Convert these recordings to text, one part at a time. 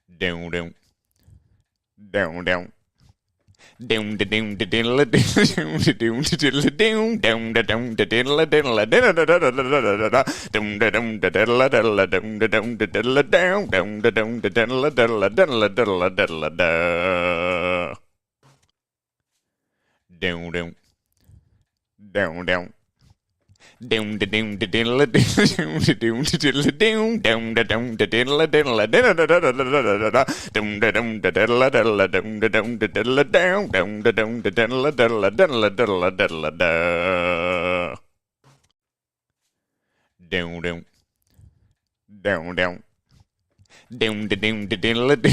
Down, down, down, down. Down the down the diddle down the down the diddle down down the down the diddle diddle down the down the diddle diddle down the down the diddle down down the down the diddle diddle diddle diddle diddle down down down down. Down the down the diddle down the down the diddle down down the down the diddle diddle down the down the diddle diddle down the down the diddle down down the down the diddle diddle diddle diddle diddle down down down down. Down the down the diddle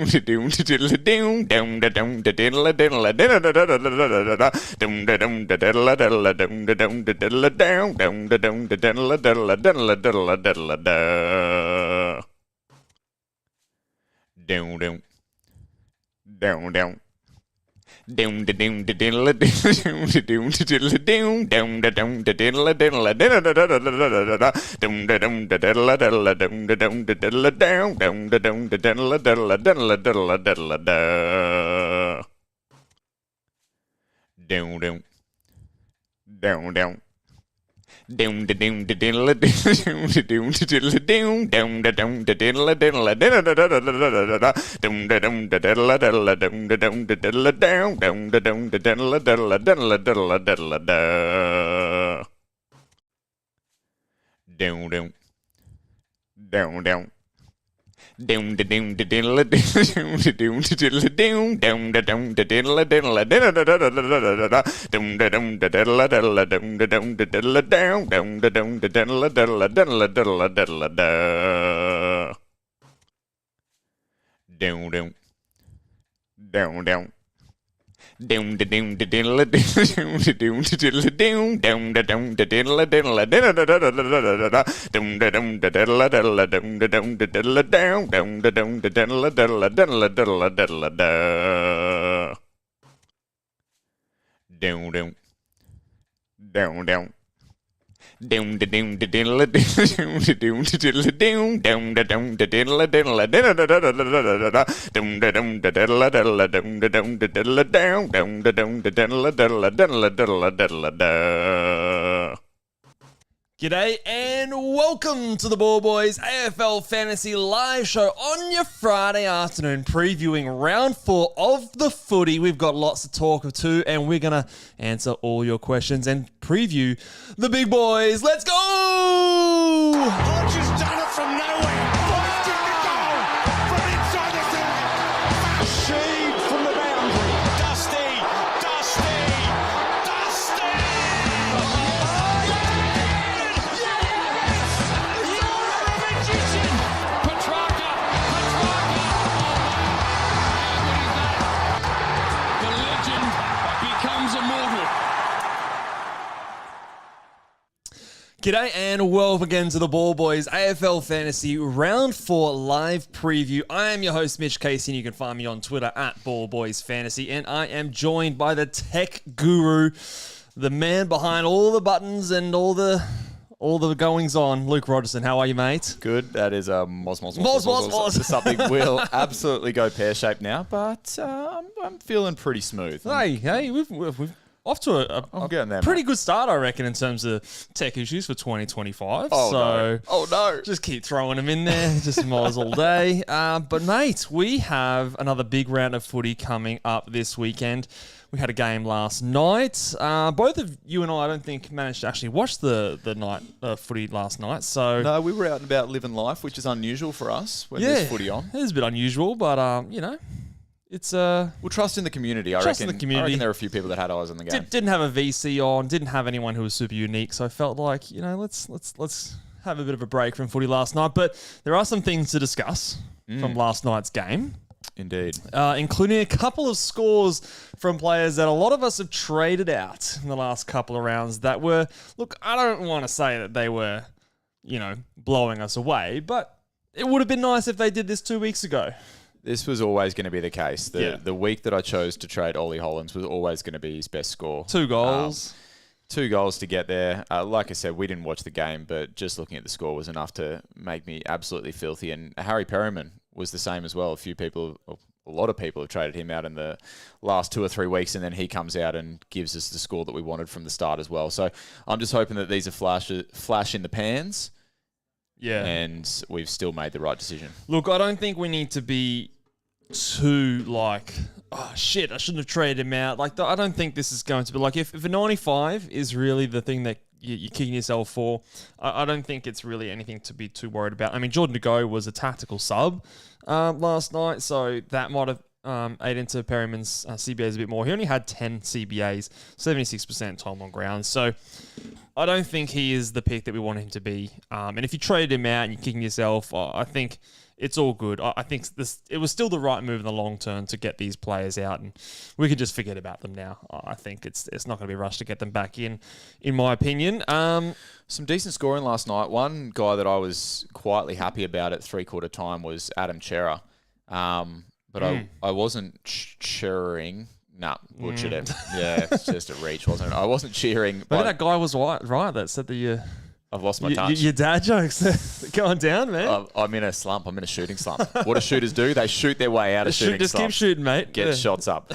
down the down the diddle down down the down the diddle diddle down the down the diddle diddle down the down the diddle down down the down the diddle diddle diddle diddle diddle down down down down. Down the down the diddle down the down the diddle down down the down the diddle diddle down the down the diddle diddle down the down the diddle down down the down the diddle diddle diddle diddle diddle down down down down. Down the down the diddle down the down the diddle down down the down the diddle diddle down the down the diddle diddle down the down the diddle down down the down the diddle diddle diddle diddle diddle down down down down. Down the down the diddle down the down the diddle down down the down the diddle diddle down the down the diddle diddle down the down the diddle down down the down the diddle diddle diddle diddle diddle down down down down. Down the down the diddle down the down the diddle down down the down the diddle diddle down the down the diddle diddle down the down the diddle down down the down the diddle diddle diddle diddle diddle down down down down. Down the down the diddle down the down the diddle down down the down the diddle diddle down the down the diddle diddle down the down the diddle down down the down the diddle diddle diddle diddle diddle. G'day and welcome to the Ball Boys AFL Fantasy Live Show on your Friday afternoon, previewing round 4 of the footy. We've got lots to talk to, and we're going to answer all your questions and preview the big boys. Let's go! Hodge has done it from nowhere. Blasted the goal from inside the centre. Sheed from the boundary. Dusty, Dusty, Dusty! The legend becomes immortal. G'day and welcome again to the Ball Boys AFL Fantasy Round 4 live preview. I am your host, Mitch Casey, and you can find me on Twitter at Ball Boys Fantasy, and I am joined by the tech guru, the man behind all the buttons and all the goings on, Luke Rogerson. How are you, mate? Good. That is a moz. Something will absolutely go pear-shaped now, but I'm feeling pretty smooth. Hey, we've off to I'm getting there, pretty mate. good start, I reckon, in terms of tech issues for 2025. Oh, no. Just keep throwing them in there. Just moz all day. But, mate, we have another big round of footy coming up this weekend. We had a game last night. Both of you and I don't think, managed to actually watch the night footy last night. So No, we were out and about living life, which is unusual for us when there's footy on. It is a bit unusual, but, it's... We'll trust in the community, I Trust reckon. in the community. I reckon there are a few people that had eyes on the game. Didn't have a VC on, didn't have anyone who was super unique, so I felt like, let's have a bit of a break from footy last night. But there are some things to discuss from last night's game. Indeed. Including a couple of scores from players that a lot of us have traded out in the last couple of rounds that were, look, I don't want to say that they were, blowing us away, but it would have been nice if they did this 2 weeks ago. This was always going to be the case. Yeah. The week that I chose to trade Ollie Hollands was always going to be his best score. 2 goals. 2 goals to get there. Like I said, we didn't watch the game, but just looking at the score was enough to make me absolutely filthy. And Harry Perryman was the same as well. A lot of people have traded him out in the last 2 or 3 weeks, and then he comes out and gives us the score that we wanted from the start as well. So I'm just hoping that these are flash in the pans. Yeah. And we've still made the right decision. Look, I don't think we need to be too oh shit, I shouldn't have traded him out. I don't think this is going to be if a 95 is really the thing that you're kicking yourself for, I don't think it's really anything to be too worried about. I mean, Jordan De Go was a tactical sub last night, so that might have ate into Perryman's CBAs a bit more. He only had 10 CBAs, 76% time on ground. So I don't think he is the pick that we want him to be. And if you traded him out and you're kicking yourself, I think it's all good. I think it was still the right move in the long term to get these players out, and we could just forget about them now. I think it's not going to be rushed to get them back in my opinion. Some decent scoring last night. One guy that I was quietly happy about at three-quarter time was Adam Chera. But I wasn't cheering. Nah, butchered it. Yeah, it's just a reach, wasn't it? I wasn't cheering. Maybe that guy was right that said that I've lost my touch. Your dad jokes going down, man. I'm in a slump. I'm in a shooting slump. What do shooters do? They shoot their way out of shooting just slump. Keep shooting, mate. Get shots up.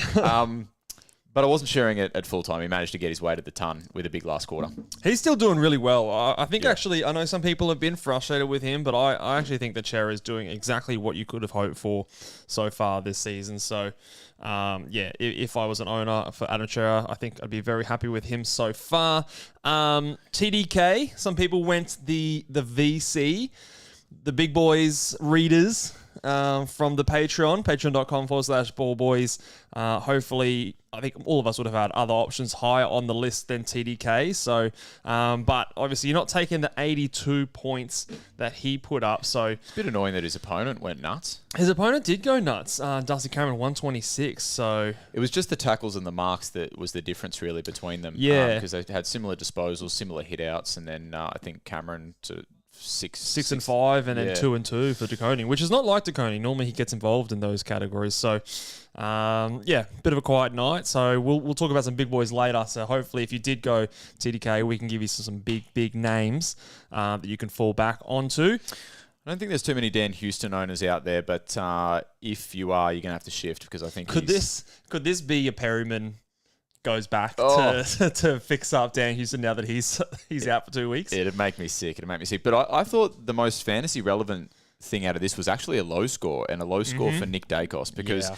But I wasn't sharing it at full time. He managed to get his way to the ton with a big last quarter. He's still doing really well. I think actually, I know some people have been frustrated with him, but I actually think that Chera is doing exactly what you could have hoped for so far this season. So, if I was an owner for Adam Chera, I think I'd be very happy with him so far. TDK, some people went the VC, the big boys readers from the patreon.com/ballboys. Hopefully, I think all of us would have had other options higher on the list than TDK. So, but obviously, you're not taking the 82 points that he put up. So it's a bit annoying that his opponent went nuts. His opponent did go nuts. Darcy Cameron 126. So it was just the tackles and the marks that was the difference really between them. Yeah, because they had similar disposals, similar hit outs, and then I think Cameron to six and 5, and then 2 and 2 for DeConing, which is not like DeConing. Normally he gets involved in those categories. So, bit of a quiet night. So we'll talk about some big boys later. So hopefully, if you did go TDK, we can give you some big names that you can fall back onto. I don't think there's too many Dan Houston owners out there, but if you are, you're going to have to shift because I think could this be a Perryman goes back to fix up Dan Houston now that he's out for 2 weeks? It'd make me sick. But I thought the most fantasy relevant thing out of this was actually a low score, and a low score for Nick Dacos, because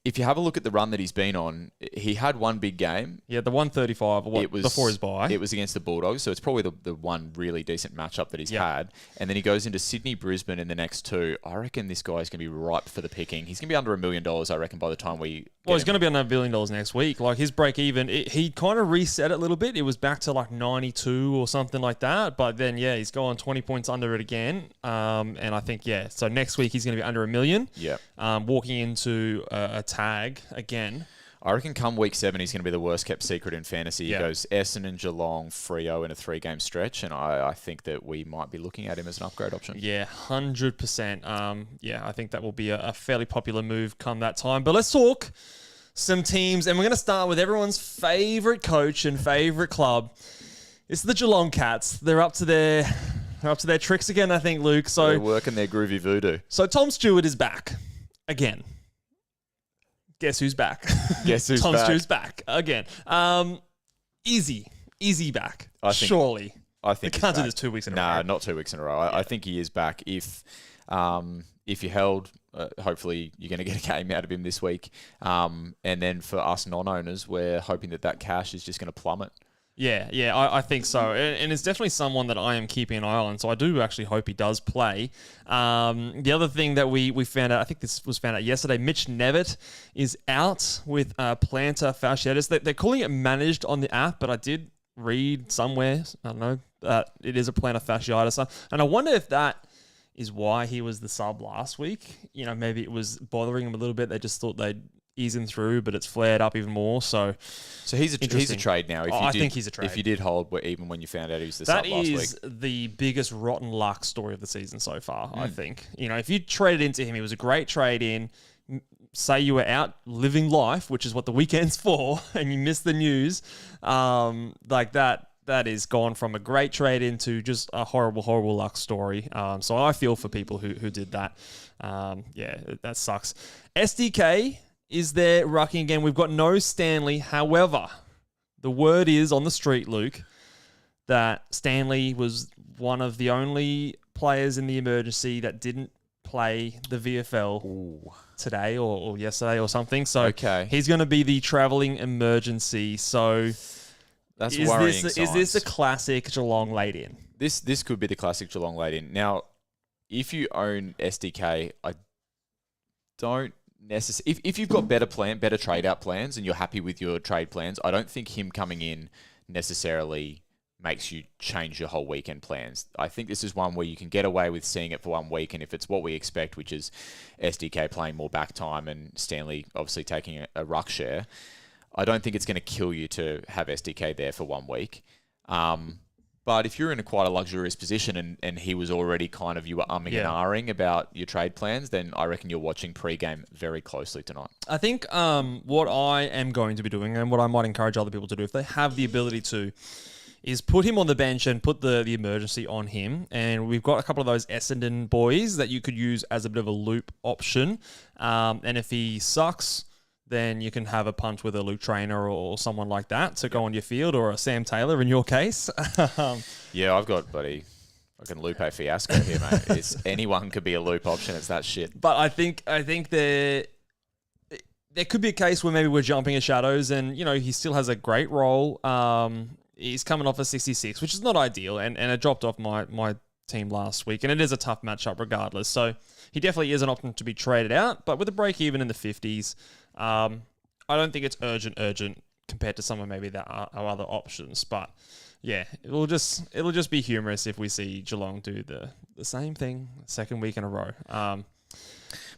if you have a look at the run that he's been on, he had one big game. Yeah, the 135 before his bye. It was against the Bulldogs, so it's probably the one really decent matchup that he's had. And then he goes into Sydney, Brisbane in the next two. I reckon this guy's going to be ripe for the picking. He's going to be under $1 million, I reckon, by the time we... Well, he's going to be under $1 billion next week. Like, his break even, he kind of reset it a little bit. It was back to like 92 or something like that. But then, he's gone 20 points under it again. And I think, so next week he's going to be under $1 million. Yeah. Walking into a tag again. I reckon come week 7, he's going to be the worst kept secret in fantasy. He goes Essendon, Geelong, Freo in a 3-game stretch, and I think that we might be looking at him as an upgrade option. Yeah, 100%. I think that will be a fairly popular move come that time. But let's talk some teams, and we're going to start with everyone's favourite coach and favourite club. It's the Geelong Cats. They're up to their tricks again, I think, Luke. So they're working their groovy voodoo. So Tom Stewart is back again. Guess who's back? Guess who's Tom back? Stewart's back again. Easy back. Surely. I think they can't do this 2 weeks in a row. Nah, not 2 weeks in a row. I think he is back. If you held, hopefully you're going to get a game out of him this week. And then for us non-owners, we're hoping that cash is just going to plummet. Yeah, I think so. And it's definitely someone that I am keeping an eye on. So I do actually hope he does play. The other thing that we found out, I think this was found out yesterday, Mitch Nevitt is out with plantar fasciitis. They're calling it managed on the app, but I did read somewhere, I don't know, that it is a plantar fasciitis. And I wonder if that is why he was the sub last week. Maybe it was bothering him a little bit. They just thought they'd ease him through, but it's flared up even more. So he's a trade now. I think he's a trade. If you did hold, even when you found out he was the sub last week. That is the biggest rotten luck story of the season so far, I think. If you traded into him, he was a great trade in. Say you were out living life, which is what the weekend's for, and you missed the news, like that. that is gone from a great trade into just a horrible, horrible luck story. So I feel for people who did that. Yeah, that sucks. SDK is there rucking again. We've got no Stanley. However, the word is on the street, Luke, that Stanley was one of the only players in the emergency that didn't play the VFL today or yesterday or something. So he's going to be the travelling emergency. So that's worrying. Is this a classic Geelong laid in? This could be the classic Geelong laid in. Now, if you own SDK, I don't necessarily. If you've got better trade out plans and you're happy with your trade plans, I don't think him coming in necessarily makes you change your whole weekend plans. I think this is one where you can get away with seeing it for 1 week, and if it's what we expect, which is SDK playing more back time and Stanley obviously taking a ruck share, I don't think it's going to kill you to have SDK there for 1 week. But if you're in quite a luxurious position and he was already kind of, you were umming and ahhing about your trade plans, then I reckon you're watching pre-game very closely tonight. I think what I am going to be doing, and what I might encourage other people to do if they have the ability to, is put him on the bench and put the emergency on him. And we've got a couple of those Essendon boys that you could use as a bit of a loop option. And if he sucks, then you can have a punt with a Luke Trainer or someone like that to go on your field, or a Sam Taylor in your case. Yeah, I've got fucking Lupe Fiasco here, mate. Anyone could be a loop option. It's that shit. But I think there could be a case where maybe we're jumping at shadows, and he still has a great role. He's coming off a 66, which is not ideal, and it dropped off my team last week, and it is a tough matchup regardless. So he definitely is an option to be traded out, but with a break even in the 50s, I don't think it's urgent compared to some of maybe our other options. But yeah, it'll just be humorous if we see Geelong do the same thing second week in a row.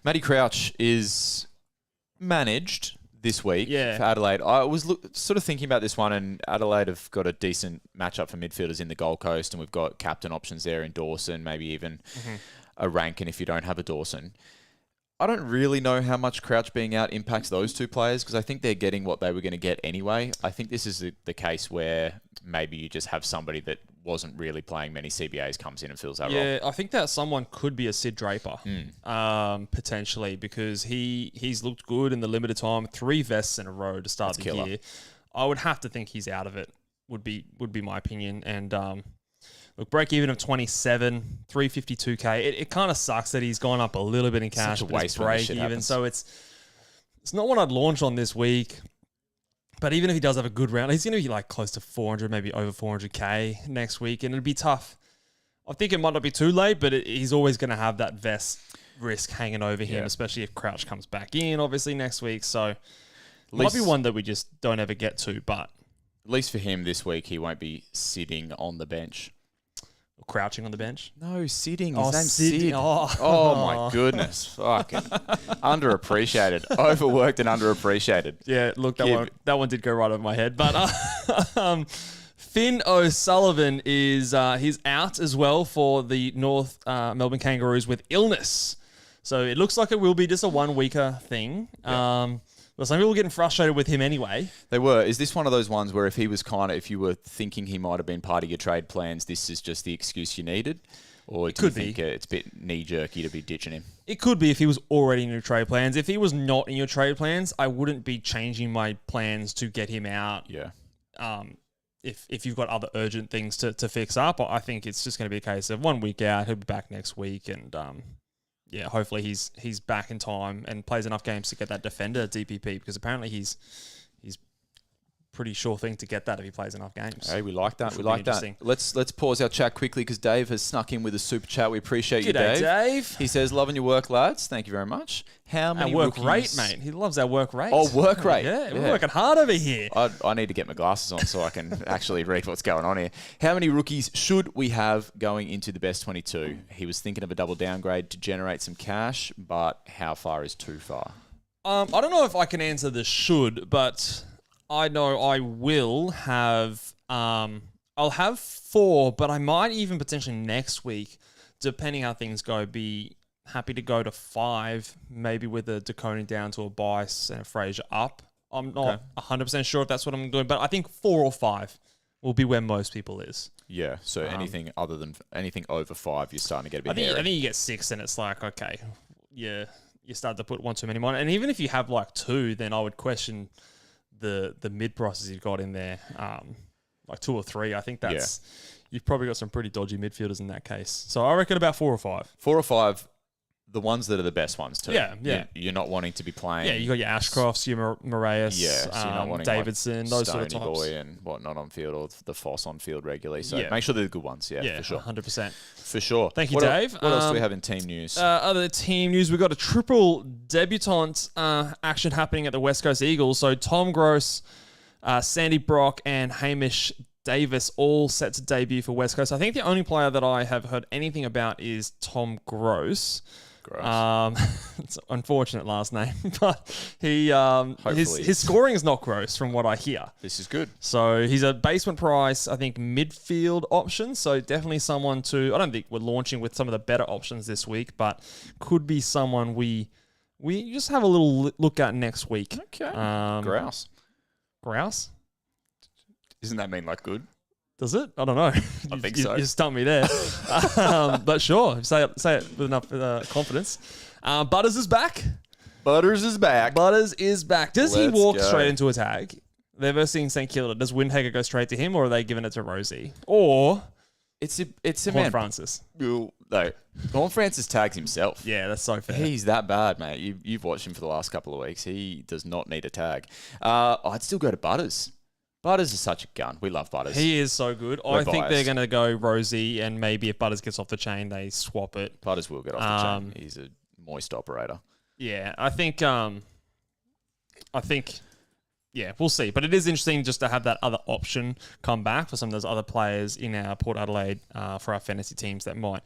Matty Crouch is managed this week for Adelaide. I was sort of thinking about this one, and Adelaide have got a decent matchup for midfielders in the Gold Coast, and we've got captain options there in Dawson, maybe even a Rankin if you don't have a Dawson. I don't really know how much Crouch being out impacts those two players, because I think they're getting what they were going to get anyway. I think this is the case where maybe you just have somebody that wasn't really playing many CBAs comes in and fills that role. Yeah, I think that someone could be a Sid Draper, potentially, because he's looked good in the limited time. 3 vests in a row to start the year. I would have to think he's out of it, would be my opinion. And look, break even of 27, 352k. It kind of sucks that he's gone up a little bit in cash, such a but waste it's break even. So it's not one I'd launch on this week. But even if he does have a good round, he's going to be like close to 400, maybe over 400k next week, and it'd be tough. I think it might not be too late, but he's always going to have that vest risk hanging over him, especially if Crouch comes back in, obviously, next week. So it might be one that we just don't ever get to, but at least for him this week, he won't be sitting on the bench. Crouching on the bench? No, sitting. His name's Sid. Oh my goodness. Fucking underappreciated. Overworked and underappreciated. Yeah, look, that one did go right over my head. But Finn O'Sullivan is he's out as well for the North Melbourne Kangaroos with illness. So it looks like it will be just a 1 weeker thing. Well, some people were getting frustrated with him anyway. They were. Is this one of those ones where if you were thinking he might have been part of your trade plans, this is just the excuse you needed? Or do you think it's a bit knee-jerky to be ditching him? It could be if he was already in your trade plans. If he was not in your trade plans, I wouldn't be changing my plans to get him out. Yeah. If you've got other urgent things to fix up, I think it's just going to be a case of 1 week out, he'll be back next week, and hopefully he's back in time and plays enough games to get that defender DPP, because apparently he's pretty sure thing to get that if he plays enough games. Hey, we like that. We like that. Let's pause our chat quickly because Dave has snuck in with a super chat. We appreciate you, Dave. Dave. He says, "Loving your work, lads. Thank you very much." How many work rookies? rate, mate? He loves our work rate. Oh, work rate. Yeah, we're working hard over here. I need to get my glasses on so I can actually read what's going on here. How many rookies should we have going into the best 22? He was thinking of a double downgrade to generate some cash, but how far is too far? I don't know if I can answer the should, but I know I will have. I'll have 4, but I might even potentially next week, depending how things go, be happy to go to 5, maybe with a Deconing down to a Bice and a Fraser up. I'm not 100% sure if that's what I'm doing, but I think 4 or 5 will be where most people is. Yeah. So anything over 5, you're starting to get a bit I hairy. think you get 6 and it's like, okay, yeah, you start to put one too many on. And even if you have like 2, then I would question the mid prices you've got in there, like 2 or 3. I think that's you've probably got some pretty dodgy midfielders in that case. So I reckon about 4 or 5. 4 or 5, the ones that are the best ones too. Yeah. You're not wanting to be playing. Yeah, you got your Ashcrofts, your Moraes, so you're not wanting Davidson, like those sort of Stoney types. Boy and whatnot on field, or the Foss on field regularly. So Yeah. make sure they're the good ones. Yeah, for sure. 100%. For sure. Thank you, What Dave. What else do we have in team news? Other team news, we've got a triple debutant action happening at the West Coast Eagles. So Tom Gross, Sandy Brock, and Hamish Davis all set to debut for West Coast. I think the only player that I have heard anything about is Tom Gross. It's an unfortunate last name, but his scoring is not gross from what I hear. This is good. So he's a basement price, I think, midfield option. So definitely someone to. I don't think we're launching with some of the better options this week, but could be someone we just have a little look at next week. Okay. Grouse. Doesn't that mean like good? Does it? I don't know. I think so. You stumped me there. But sure, say it with enough confidence. Butters is back. Butters is back. Butters is back. Does he Let's walk go. straight into a tag? They've ever seen St Kilda. Does Windhager go straight to him, or are they giving it to Rosie? Or It's a Horn man. Francis? No, Horn Francis tags himself. Yeah, that's so fair. He's that bad, mate. You've watched him for the last couple of weeks. He does not need a tag. I'd still go to Butters. Butters is such a gun. We love Butters. He is so good. We're I think biased. they're going to go Rosie, and maybe if Butters gets off the chain, they swap it. Butters will get off the chain. He's a moist operator. Yeah, I think, yeah, we'll see. But it is interesting just to have that other option come back for some of those other players in our Port Adelaide for our fantasy teams that might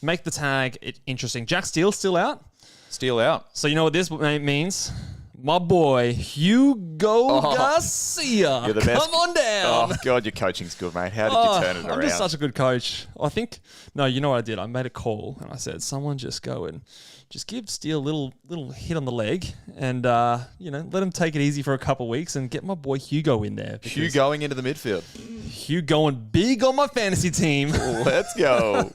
make the tag interesting. Jack Steele's still out. Steal out. So you know what this means? My boy, Hugo Garcia. You're the best. Come on down. Oh, God, your coaching's good, mate. How did you turn it I'm around? just such a good coach. I think, no, you know what I did? I made a call and I said, someone just go and just give Steele a little hit on the leg and, let him take it easy for a couple of weeks and get my boy Hugo in there. Hugh going into the midfield. Hugh going big on my fantasy team. Let's go.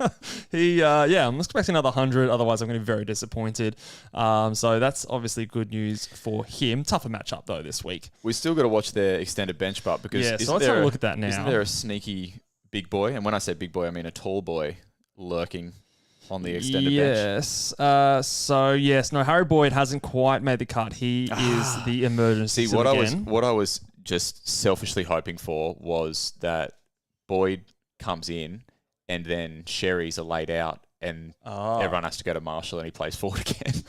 I'm expecting another 100. Otherwise, I'm going to be very disappointed. So that's obviously good news for him. Tougher matchup, though, this week. We still got to watch their extended bench part because Yeah, so isn't let's there have a look at that now. Isn't there a sneaky big boy? And when I say big boy, I mean a tall boy lurking on the extended bench. Yes. No, Harry Boyd hasn't quite made the cut. He is the emergency. See, what I was just selfishly hoping for was that Boyd comes in and then Sherry's are laid out and everyone has to go to Marshall and he plays forward again.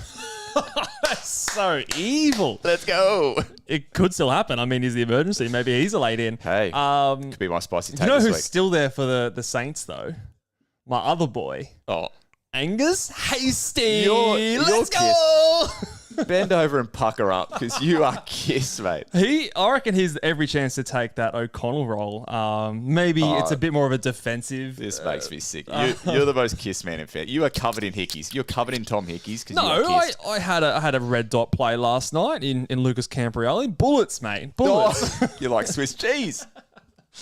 That's so evil. Let's go. It could still happen. I mean, he's the emergency. Maybe he's a laid in. Hey, could be my spicy take You know this who's week. still there for the Saints, though? My other boy, Oh, Angus Hasty. You're Let's go. bend over and pucker up because you are kiss, mate. I reckon he's every chance to take that O'Connell role. Maybe it's a bit more of a defensive. This makes me sick. You're the most kiss man in fair. You are covered in hickeys. You're covered in Tom Hickeys because you No, are kissed. I had a red dot play last night in Lucas Camprioli. Bullets, mate. Bullets. You're like Swiss cheese.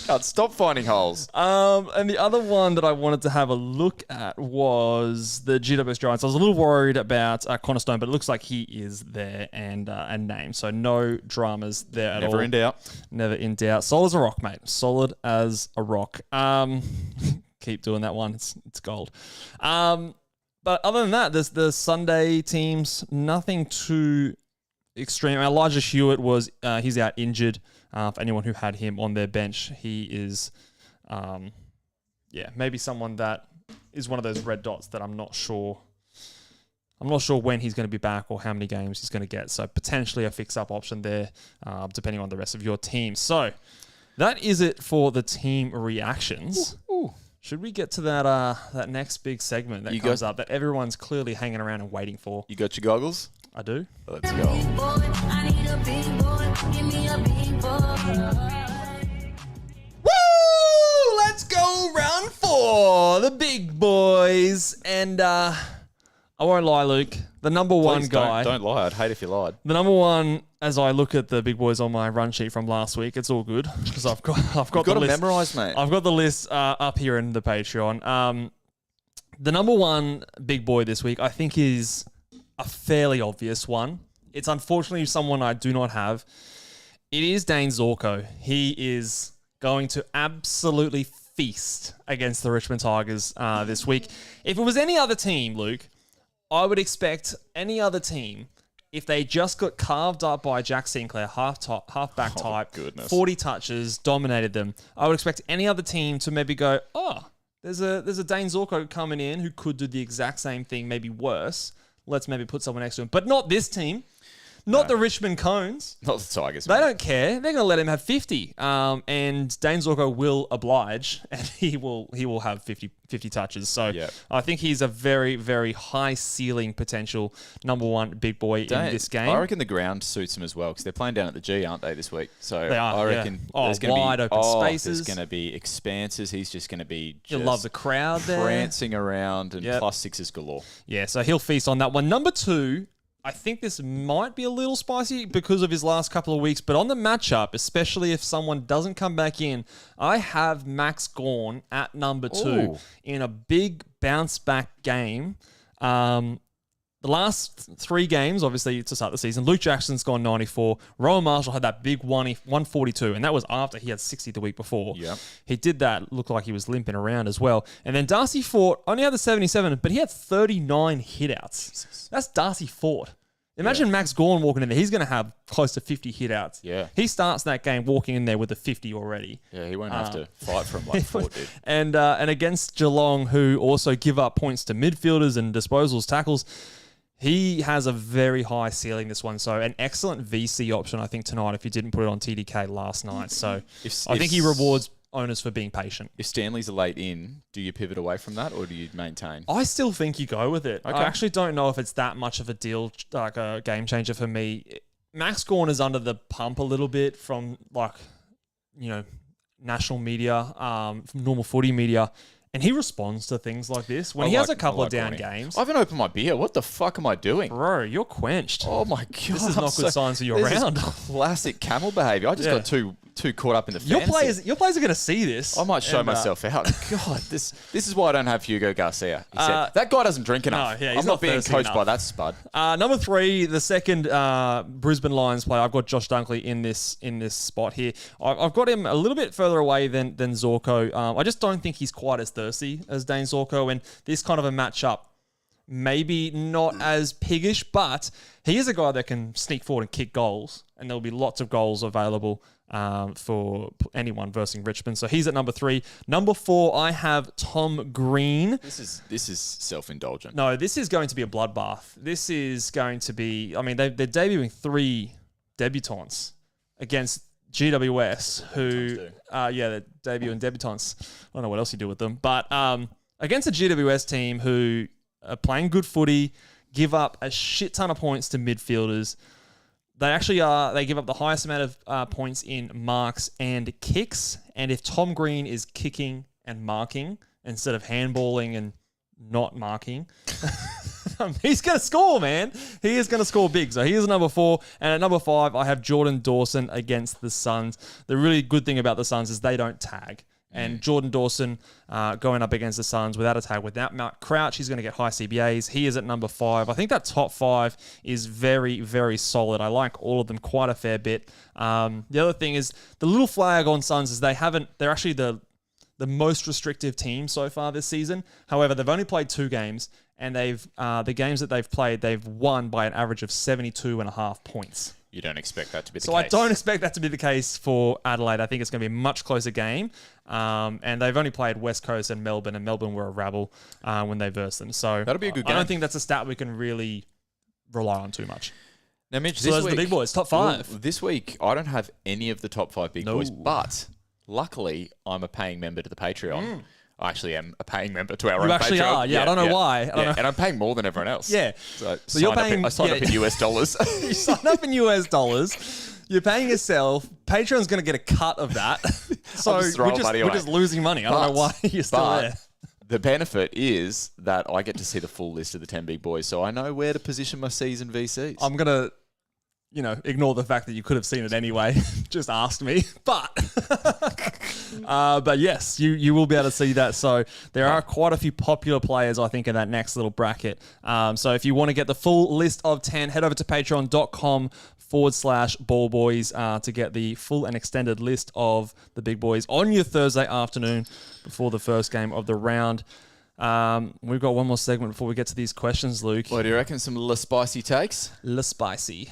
Can't stop finding holes. And the other one that I wanted to have a look at was the GWS Giants. I was a little worried about Cornerstone, but it looks like he is there and named. So no dramas there at all. Never in doubt. Never in doubt. Solid as a rock, mate. Solid as a rock. Keep doing that one. It's gold. But other than that, there's the Sunday teams. Nothing too extreme. Elijah Hewitt he's out injured. For anyone who had him on their bench, he is, maybe someone that is one of those red dots that I'm not sure. I'm not sure when he's going to be back or how many games he's going to get. So potentially a fix-up option there, depending on the rest of your team. So that is it for the team reactions. Ooh. Should we get to that next big segment that comes up that everyone's clearly hanging around and waiting for? You got your goggles? I do. Let's go. Woo! Let's go round 4. The big boys. And I won't lie, Luke. The number one Please guy. Don't lie. I'd hate if you lied. The number one, as I look at the big boys on my run sheet from last week, it's all good because I've got You've the got to list. memorise, mate. I've got the list up here in the Patreon. The number one big boy this week, I think, is a fairly obvious one. It's unfortunately someone I do not have. It is Dane Zorko. He is going to absolutely feast against the Richmond Tigers this week. If it was any other team, Luke, I would expect any other team, if they just got carved up by Jack Sinclair, half-back type, goodness. 40 touches, dominated them, I would expect any other team to maybe go, there's a Dane Zorko coming in who could do the exact same thing, maybe worse. Let's maybe put someone next to him. But not this team. Not the Richmond Cones. Not the Tigers. They don't care. They're going to let him have 50. And Dane Zorko will oblige, and he will have 50 touches. So Yep. I think he's a very, very high ceiling potential number one big boy in this game. I reckon the ground suits him as well because they're playing down at the G, aren't they, this week? So They are, I reckon yeah. there's going to be wide open spaces. There's going to be expanses. He's just going to be You'll love the crowd there. prancing around and Yep. plus sixes galore. Yeah, so he'll feast on that one. Number two, I think this might be a little spicy because of his last couple of weeks, but on the matchup, especially if someone doesn't come back in, I have Max Gawn at number two Ooh. in a big bounce back game. The last three games, obviously, to start the season, Luke Jackson's gone 94. Rowan Marshall had that big 142, and that was after he had 60 the week before. Yep. He did that, looked like he was limping around as well. And then Darcy Fort only had the 77, but he had 39 hitouts. That's Darcy Fort. Imagine Max Gawn walking in there. He's going to have close to 50 hitouts. Yeah. He starts that game walking in there with a 50 already. Yeah, he won't have to fight for him like Ford did. And against Geelong, who also give up points to midfielders and disposals, tackles, he has a very high ceiling, this one. So an excellent VC option, I think, tonight if you didn't put it on TDK last night. So I think he rewards owners for being patient. If Stanley's a late in, do you pivot away from that or do you maintain? I still think you go with it. Okay. I actually don't know if it's that much of a deal, like a game changer for me. Max Gawn is under the pump a little bit from, like, you know, national media, normal footy media. And he responds to things like this. When he has a couple of down games. I haven't opened my beer. What the fuck am I doing? Bro, you're quenched. Oh my god. This is not good signs for your this is round. Classic camel behavior. I just Yeah. got too caught up in the Your fantasy. players are going to see this. I might show and, myself out. God, this is why I don't have Hugo Garcia. He said, that guy doesn't drink enough. no, yeah, he's I'm not not being thirsty coached enough. by that spud. Number three, the second Brisbane Lions player. I've got Josh Dunkley in this spot here. I've got him a little bit further away than Zorko. I just don't think he's quite as thirsty as Dane Zorko, and this kind of a matchup, maybe not as piggish, but he is a guy that can sneak forward and kick goals, and there'll be lots of goals available for anyone versing Richmond. So he's at number three. Number four, I have Tom Green. This is self-indulgent. No, this is going to be a bloodbath. This is going to be, I mean, they're debuting three debutants against GWS, who, they're debuting debutants. I don't know what else you do with them, but against a GWS team who are playing good footy, give up a shit ton of points to midfielders. They actually they give up the highest amount of points in marks and kicks. And if Tom Green is kicking and marking instead of handballing and not marking, he's going to score, man. He is going to score big. So he is number four. And at number five, I have Jordan Dawson against the Suns. The really good thing about the Suns is they don't tag. And Jordan Dawson going up against the Suns without a tag, without Matt Crouch, he's going to get high CBAs. He is at number five. I think that top five is very, very solid. I like all of them quite a fair bit. The other thing is the little flag on Suns is they're actually the most restrictive team so far this season. However, they've only played 2 games, and the games that they've played, they've won by an average of 72.5 points. You don't expect that to be the case. So I don't expect that to be the case for Adelaide. I think it's going to be a much closer game. And they've only played West Coast and Melbourne were a rabble when they versed them. So That'll be a good I game. don't think that's a stat we can really rely on too much. Now, Mitch, So those are the big boys, top 5. Well, this week, I don't have any of the top 5 big boys, but luckily, I'm a paying member to the Patreon. I actually am a paying member to our own You actually Patreon. are, yeah. I don't know why. I don't know. And I'm paying more than everyone else. Yeah. So you're paying- I signed up in US dollars. You sign up in US dollars. You're paying yourself. Patreon's going to get a cut of that. So just throwing money we're away. just losing money. I don't know why you're still there. the benefit is that I get to see the full list of the 10 big boys, so I know where to position my C's and VCs. I'm going to, ignore the fact that you could have seen it anyway. Just asked me. But yes, you will be able to see that. So there are quite a few popular players, I think, in that next little bracket. So if you want to get the full list of 10, head over to patreon.com/ballboys to get the full and extended list of the big boys on your Thursday afternoon before the first game of the round. We've got one more segment before we get to these questions, Luke. What do you reckon? Some little spicy takes? La spicy.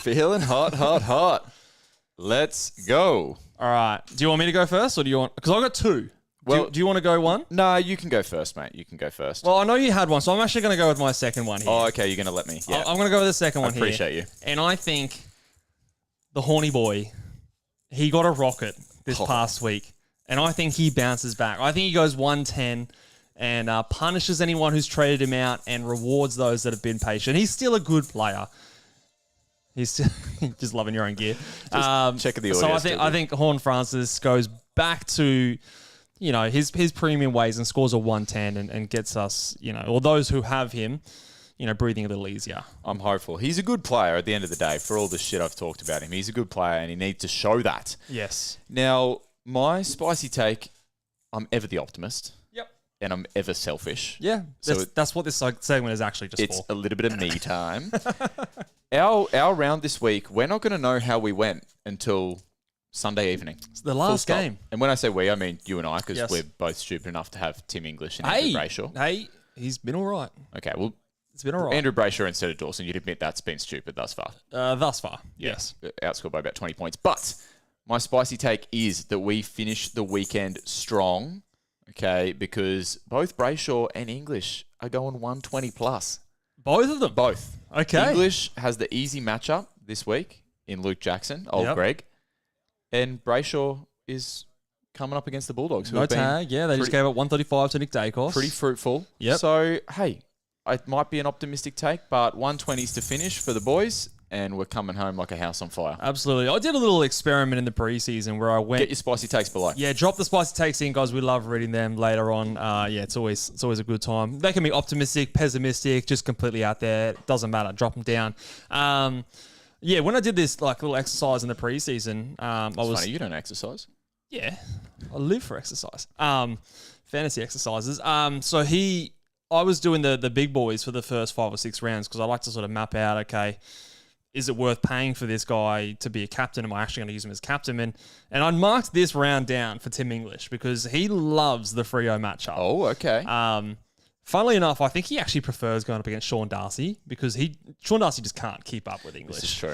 Feeling hot, hot, hot. Let's go. All right. Do you want me to go first, or do you want? Because I've got two. Well, do you want to go one? No, you can go first, mate. You can go first. Well, I know you had one, so I'm actually going to go with my second one here. Oh, okay. You're going to let me. Yeah. I'm going to go with the second one here. I appreciate you. And I think the horny boy, he got a rocket this past week, and I think he bounces back. I think he goes 110 and punishes anyone who's traded him out and rewards those that have been patient. He's still a good player. He's still just loving your own gear. Checking the audio. So I think Horn Francis goes back to his premium ways and scores a 110 and gets us or those who have him breathing a little easier. I'm hopeful. He's a good player at the end of the day. For all the shit I've talked about him, he's a good player and he needs to show that. Yes. Now, my spicy take, I'm ever the optimist. Yep. And I'm ever selfish. Yeah. That's what this segment is actually just for. It's a little bit of me time. Our round this week, we're not going to know how we went until Sunday evening. It's the last game. And when I say we, I mean you and I, because Yes. we're both stupid enough to have Tim English and Andrew Brayshaw. Hey, he's been all right. Okay, well, It's been all right. Andrew Brayshaw instead of Dawson, you'd admit that's been stupid thus far. Thus far, yes. Outscored by about 20 points. But my spicy take is that we finish the weekend strong, okay, because both Brayshaw and English are going 120 plus. Both of them? Both. Okay. English has the easy matchup this week in Luke Jackson, old Greg, and Brayshaw is coming up against the Bulldogs. Who No have been tag, yeah. They just gave up 135 to Nick Dacos. pretty fruitful. Yep. So, hey, it might be an optimistic take, but 120s to finish for the boys, and we're coming home like a house on fire. Absolutely. I did a little experiment in the preseason where I went... Get your spicy takes below. Yeah, drop the spicy takes in, guys. We love reading them later on. It's always a good time. They can be optimistic, pessimistic, just completely out there. Doesn't matter. Drop them down. When I did this little exercise in the preseason, It's funny, you don't exercise. Yeah, I live for exercise. Fantasy exercises. I was doing the big boys for the first 5 or 6 rounds because I like to sort of map out, okay, is it worth paying for this guy to be a captain? Am I actually going to use him as captain? And I marked this round down for Tim English because he loves the Freo matchup. Oh, okay. Funnily enough, I think he actually prefers going up against Sean Darcy because Sean Darcy just can't keep up with English. This is true.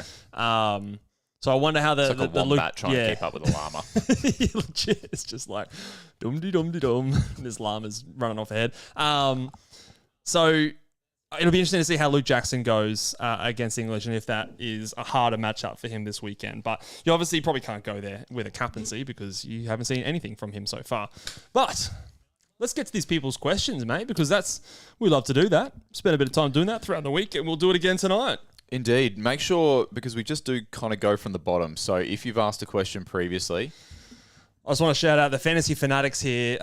So I wonder how the It's like a wombat trying to keep up with a llama. Legit, it's just like dum-de-dum-de-dum. This llama's running off ahead. So it'll be interesting to see how Luke Jackson goes against English and if that is a harder matchup for him this weekend. But you obviously probably can't go there with a captaincy because you haven't seen anything from him so far. But let's get to these people's questions, mate, because we love to do that. Spend a bit of time doing that throughout the week, and we'll do it again tonight. Indeed. Make sure, because we just do kind of go from the bottom. So if you've asked a question previously... I just want to shout out the Fantasy Fanatics here,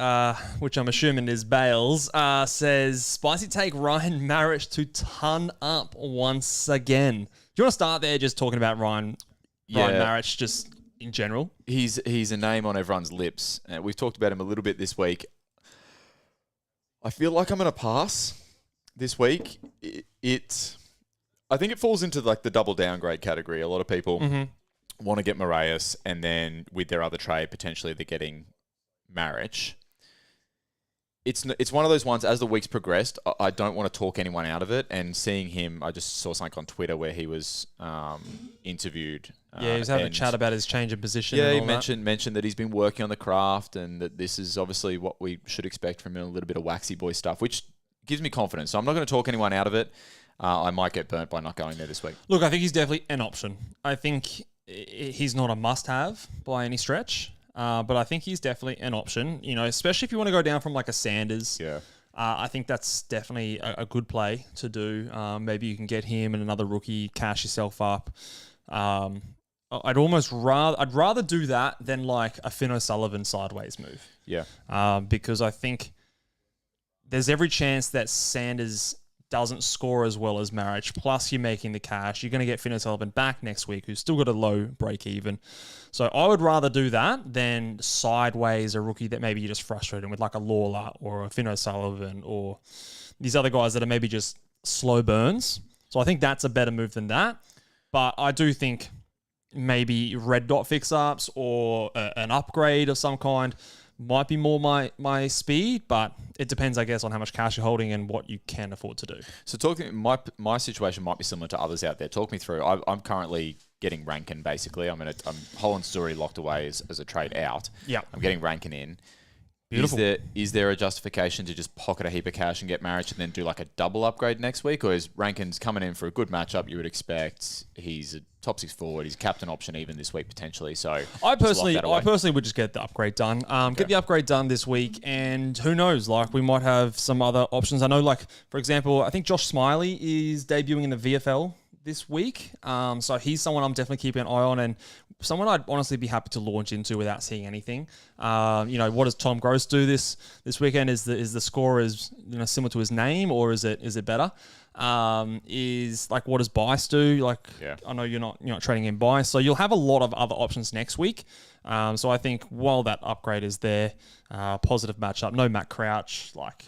which I'm assuming is Bales, says, spicy take Ryan Marich to ton up once again. Do you want to start there just talking about Ryan Marich just in general? He's a name on everyone's lips. We've talked about him a little bit this week. I feel like I'm going to pass this week. I think it falls into like the double downgrade category. A lot of people want to get Moraes, and then with their other trade, potentially they're getting Marich. It's one of those ones, as the weeks progressed, I don't want to talk anyone out of it. And seeing him, I just saw something on Twitter where he was interviewed. Yeah, he was having a chat about his change of position. Yeah, and he all mentioned that he's been working on the craft and that this is obviously what we should expect from him, a little bit of waxy boy stuff, which gives me confidence. So I'm not going to talk anyone out of it. I might get burnt by not going there this week. Look, I think he's definitely an option. I think he's not a must-have by any stretch, but I think he's definitely an option, especially if you want to go down from like a Sanders. Yeah. I think that's definitely a good play to do. Maybe you can get him and another rookie, cash yourself up. I I'd rather do that than like a Finn O'Sullivan sideways move. Yeah. Because I think there's every chance that Sanders doesn't score as well as Marriage. Plus, you're making the cash. You're going to get Finn O'Sullivan back next week, who's still got a low break even. So I would rather do that than sideways a rookie that maybe you're just frustrated with, like a Lawler or a Finn O'Sullivan or these other guys that are maybe just slow burns. So I think that's a better move than that. But I do think maybe red dot fix-ups or an upgrade of some kind might be more my speed, but it depends, I guess, on how much cash you're holding and what you can afford to do. So my situation might be similar to others out there. Talk me through. I'm currently getting Rankin, basically. I'm Holland's story locked away as a trade out. Yeah. I'm getting Rankin in. Beautiful. Is there a justification to just pocket a heap of cash and get Marriage and then do like a double upgrade next week? Or is Rankin's coming in for a good matchup? You would expect he's a top 6 forward. He's captain option even this week potentially. So I personally would just get the upgrade done. Get the upgrade done this week, and who knows? Like, we might have some other options. I know, like, for example, I think Josh Smiley is debuting in the VFL this week. So he's someone I'm definitely keeping an eye on, and someone I'd honestly be happy to launch into without seeing anything. What does Tom Gross do this weekend? Is the score similar to his name, or is it better? Is like, what does Bice do? Like, yeah. I know you're not trading in Bice, so you'll have a lot of other options next week. So I think while that upgrade is there, positive matchup, no Matt Crouch, like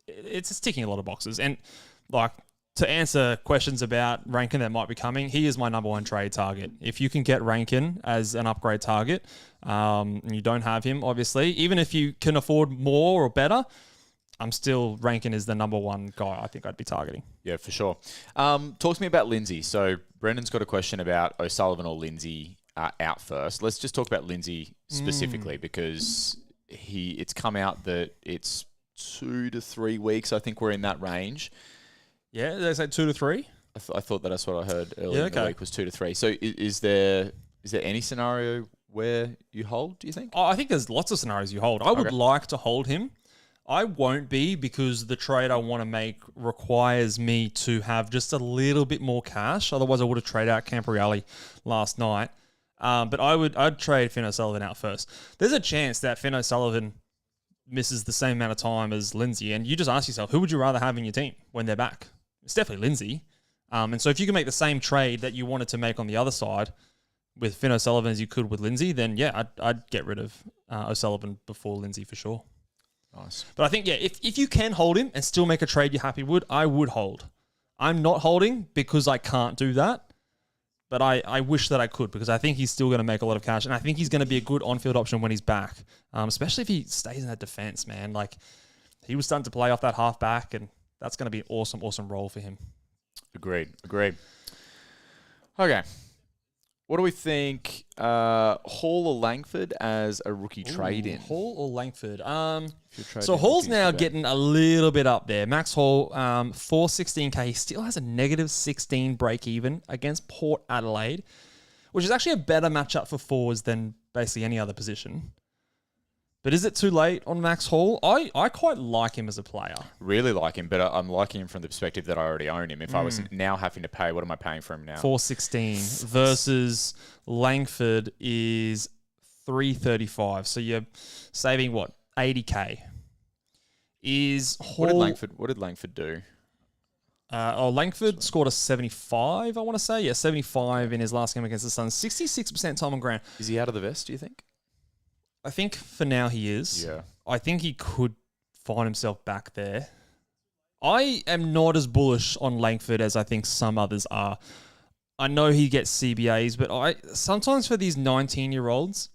it's ticking a lot of boxes. And like, to answer questions about Rankin that might be coming, he is my number one trade target. If you can get Rankin as an upgrade target, and you don't have him, obviously, even if you can afford more or better, Rankin is the number one guy I think I'd be targeting. Yeah, for sure. Talk to me about Lindsay. So Brendan's got a question about O'Sullivan or Lindsay out first. Let's just talk about Lindsay specifically because it's come out that it's 2 to 3 weeks. I think we're in that range. Yeah, they say 2 to 3. I thought that's what I heard earlier in the week was 2 to 3. So is there any scenario where you hold, do you think? I think there's lots of scenarios you hold. I would like to hold him. I won't be, because the trade I want to make requires me to have just a little bit more cash. Otherwise, I would have traded out Camporeale last night. But I'd trade Finn O'Sullivan out first. There's a chance that Finn O'Sullivan misses the same amount of time as Lindsay, and you just ask yourself, who would you rather have in your team when they're back? It's definitely Lindsay. And so if you can make the same trade that you wanted to make on the other side with Finn O'Sullivan as you could with Lindsay, then yeah, I'd get rid of O'Sullivan before Lindsay for sure. Nice. But I think, yeah, if you can hold him and still make a trade you're happy with, I would hold. I'm not holding because I can't do that, but I wish that I could, because I think he's still going to make a lot of cash, and I think he's going to be a good on-field option when he's back, especially if he stays in that defense, man. Like, he was starting to play off that half-back, and that's going to be an awesome, awesome role for him. Agreed. Okay. What do we think? Hall or Langford as a rookie trade-in? Hall or Langford? So Hall's now getting a little bit up there. Max Hall, 416k. He still has a negative 16 break-even against Port Adelaide, which is actually a better matchup for forwards than basically any other position. But is it too late on Max Hall? I quite like him as a player. Really like him, but I'm liking him from the perspective that I already own him. If I was now having to pay, what am I paying for him now? 416 versus Langford is 335. So you're saving what? 80k. Is Hall... What did Langford do? Langford scored a 75, I want to say. Yeah, 75 in his last game against the Suns. 66% time on ground. Is he out of the vest, do you think? I think for now he is. Yeah. I think he could find himself back there. I am not as bullish on Langford as I think some others are. I know he gets CBAs, but sometimes for these 19-year-olds,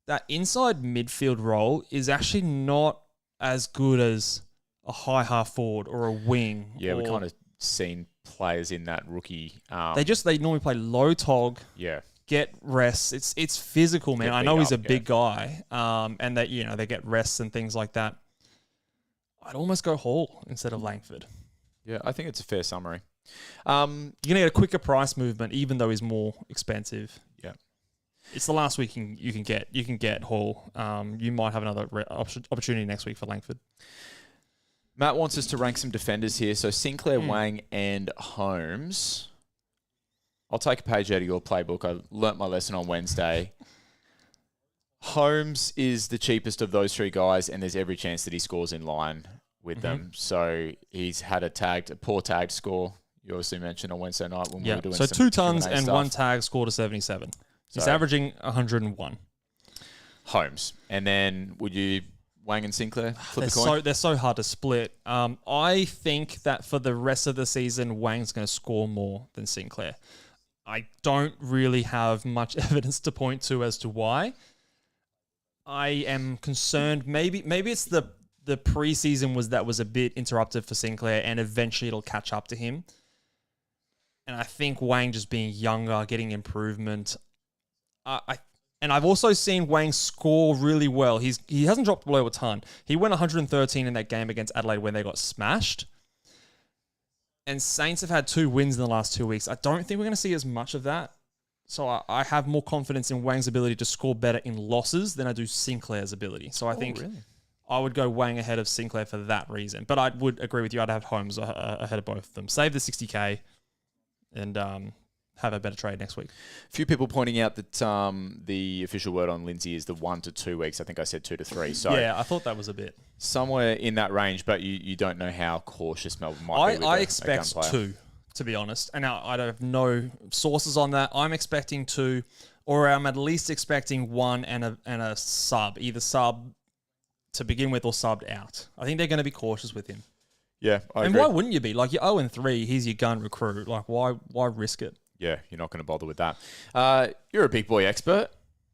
that inside midfield role is actually not as good as a high half forward or a wing. Yeah, we kind of seen players in that rookie. They normally play low tog. Yeah. Get rests. It's physical, man. I know he's a big guy, and that they get rests and things like that. I'd almost go Hall instead of Langford. Yeah, I think it's a fair summary. You're gonna get a quicker price movement, even though he's more expensive. Yeah, it's the last week you can get Hall. You might have another opportunity next week for Langford. Matt wants us to rank some defenders here. So Sinclair, Wang, and Holmes. I'll take a page out of your playbook. I learnt my lesson on Wednesday. Holmes is the cheapest of those three guys, and there's every chance that he scores in line with them. So he's had a poor tagged score. You obviously mentioned on Wednesday night when we were doing so some 2 tons Q&A and stuff. 1 tag scored a 77. He's So- averaging 101. Holmes. And then would you Wang and Sinclair flip a coin? They're so hard to split. I think that for the rest of the season, Wang's going to score more than Sinclair. I don't really have much evidence to point to as to why. I am concerned. Maybe it's the preseason was a bit interrupted for Sinclair, and eventually it'll catch up to him. And I think Wang just being younger, getting improvement. And I've also seen Wang score really well. He hasn't dropped below a ton. He went 113 in that game against Adelaide when they got smashed. And Saints have had 2 wins in the last 2 weeks. I don't think we're going to see as much of that. So I have more confidence in Wang's ability to score better in losses than I do Sinclair's ability. So I think I would go Wang ahead of Sinclair for that reason. But I would agree with you. I'd have Holmes ahead of both of them. Save the 60K and have a better trade next week. A few people pointing out that the official word on Lindsay is the 1 to 2 weeks. I think I said 2 to 3. So yeah, I thought that was a bit. Somewhere in that range, but you don't know how cautious Melbourne might be with I a expect gun player. 2, to be honest. And now I don't have no sources on that. I'm expecting 2, or I'm at least expecting 1 and a sub. Either sub to begin with or subbed out. I think they're going to be cautious with him. Yeah, I And agree. why wouldn't you be? Like, you're 0-3, he's your gun recruit. Like, why risk it? Yeah, you're not going to bother with that. You're a big boy expert.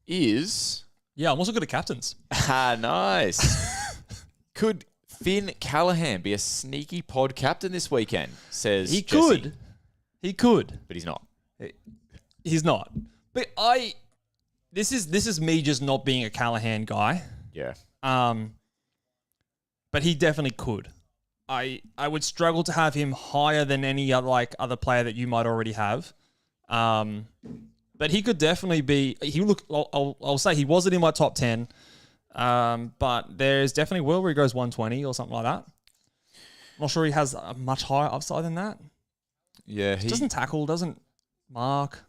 Yeah, I'm also good at captains. Nice. Could Finn Callahan be a sneaky pod captain this weekend? Says He Jesse. could. But he's not. He's not. But this is me just not being a Callahan guy. Yeah. But he definitely could. I would struggle to have him higher than any other player that you might already have. But he could definitely be. I'll say he wasn't in my top 10. But there's definitely a world where he goes 120 or something like that. I'm not sure he has a much higher upside than that. Yeah, he Doesn't tackle, doesn't mark.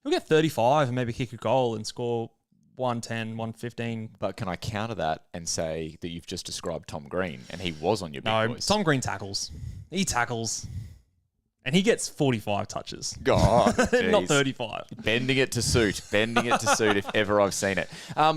He'll get 35 and maybe kick a goal and score 110, 115. But can I counter that and say that you've just described Tom Green and he was on your big No, boys? Tom Green tackles. He tackles. And he gets 45 touches. God, Not jeez. 35. Bending it to suit if ever I've seen it.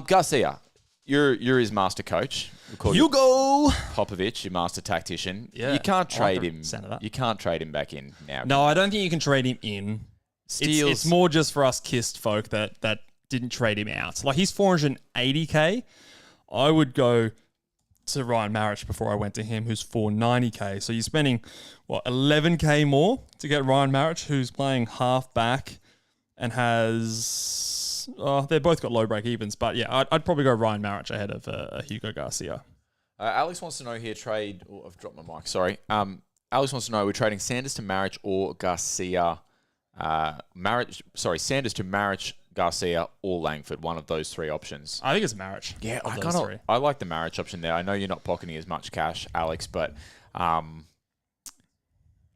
Garcia, you're his master coach. We'll call you Hugo! Popovich, your master tactician. Yeah, You can't I like trade the him. sound of that. You can't trade him back in now. No, I don't think you can trade him in. Steals. It's more just for us kissed folk that didn't trade him out. Like, he's 480K. I would go to Ryan Marich before I went to him, who's 490K. So you're spending, 11K more to get Ryan Marich, who's playing half back and has... they both got low break evens. But yeah, I'd probably go Ryan Marich ahead of Hugo Garcia. Alex wants to know here, trade... Oh, I've dropped my mic, sorry. Alex wants to know, we're trading Sanders to Marich or Garcia... Sanders to Marich, Garcia, or Langford. One of those 3 options. I think it's Marich. Yeah, of those 3. I like the Marich option there. I know you're not pocketing as much cash, Alex, but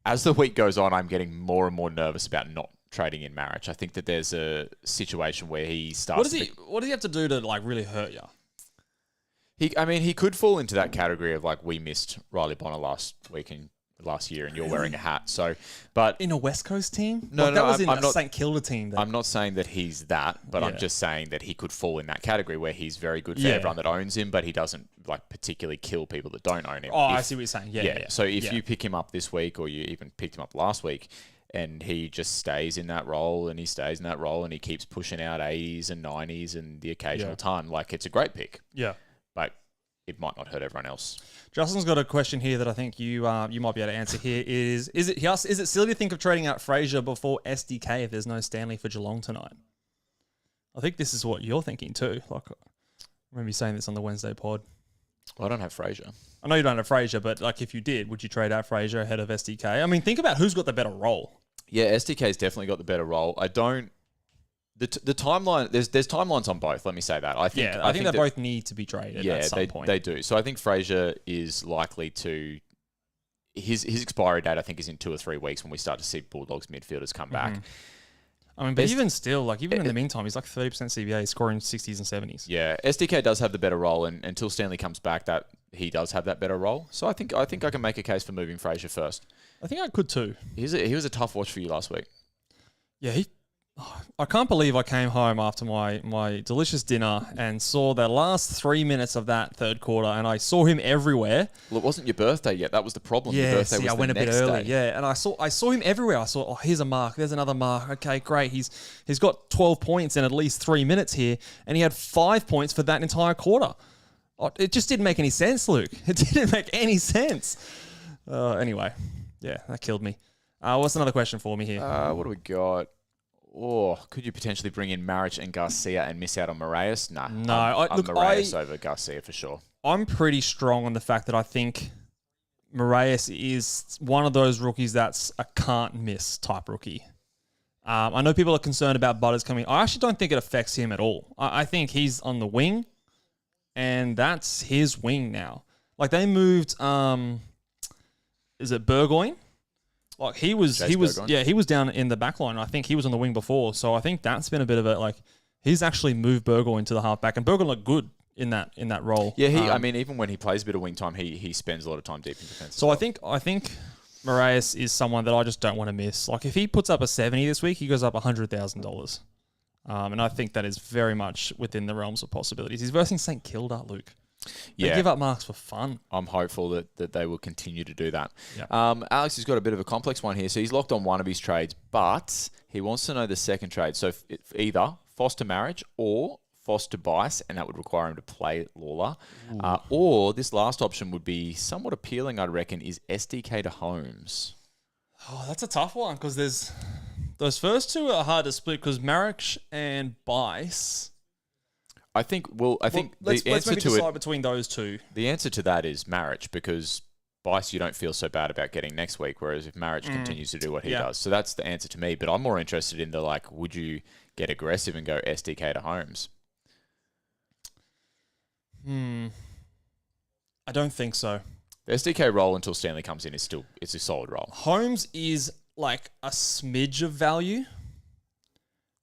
as the week goes on, I'm getting more and more nervous about not trading in Marich. I think that there's a situation where he starts. What does he have to do to really hurt you? He could fall into that category of we missed Riley Bonner last year and you're wearing a hat. So, but In a West Coast team? No, that was I'm in a not- St Kilda team. I'm not saying that he's that, but I'm Yeah. just saying that he could fall in that category where he's very good for Yeah. everyone that owns him, but he doesn't particularly kill people that don't own him. I see what you're saying. Yeah. So if you pick him up this week, or you even picked him up last week, and he just stays in that role, and he stays in that role, and he keeps pushing out 80s and 90s and the occasional ton, it's a great pick, Yeah. but it might not hurt everyone else. Justin's got a question here that I think you might be able to answer here. Is it silly to think of trading out Fraser before SDK if there's no Stanley for Geelong tonight? I think this is what you're thinking too. I remember you saying this on the Wednesday pod. Well, I don't have Fraser. I know you don't have Fraser, but if you did, would you trade out Fraser ahead of SDK? I mean, think about who's got the better role. Yeah, SDK's definitely got the better role. I don't. The timeline, there's timelines on both. Let me say that. I think they that both need to be traded at some point. They do. So I think Fraser is likely to. His expiry date, I think, is in 2 or 3 weeks when we start to see Bulldogs midfielders come back. I mean, but even still, like even in the meantime, he's like 30% CBA, scoring 60s and 70s. Yeah, SDK does have the better role, and until Stanley comes back, that he does have that better role. So I think I can make a case for moving Fraser first. I think I could too. He was a tough watch for you last week. Yeah, I can't believe I came home after my delicious dinner and saw the last 3 minutes of that third quarter, and I saw him everywhere. Well, it wasn't your birthday yet. That was the problem. Yeah, your birthday see, was I went a bit next early. day. Yeah, and I saw him everywhere. I saw, oh, here's a mark. There's another mark. Okay, great. He's got 12 points in at least 3 minutes here, and he had 5 points for that entire quarter. Oh, it just didn't make any sense, Luke. It didn't make any sense. Anyway, yeah, that killed me. What's another question for me here? What do we got? Oh, could you potentially bring in Marich and Garcia and miss out on Moraes? Nah. No. I'm Moraes over Garcia for sure. I'm pretty strong on the fact that I think Moraes is one of those rookies that's a can't-miss type rookie. I know people are concerned about Butters coming. I actually don't think it affects him at all. I think he's on the wing, and that's his wing now. Like, they moved, is it Burgoyne? Like he was down in the back line. I think he was on the wing before. So I think that's been a bit of a, like, he's actually moved Burgoyne to the halfback, and Burgoyne looked good in that role. Yeah, I mean, even when he plays a bit of wing time, he spends a lot of time deep in defense. So I think Moraes is someone that I just don't want to miss. Like, if he puts up a 70 this week, he goes up $100,000. And I think that is very much within the realms of possibilities. He's versing St Kilda, Luke. They give up marks for fun. I'm hopeful that they will continue to do that. Yeah. Alex has got a bit of a complex one here. So he's locked on one of his trades, but he wants to know the second trade. So if either Foster Marriage or Foster Bice, and that would require him to play Lawler. Or this last option would be somewhat appealing, I reckon, is SDK to Holmes. Oh, that's a tough one, because those first two are hard to split, because Marich and Bice... let's maybe decide between those two. The answer to that is Marich, because Bice you don't feel so bad about getting next week, whereas if Marich continues to do what he does. So that's the answer to me, but I'm more interested in the, like, would you get aggressive and go SDK to Holmes? I don't think so. The SDK role until Stanley comes in it's a solid role. Holmes is like a smidge of value,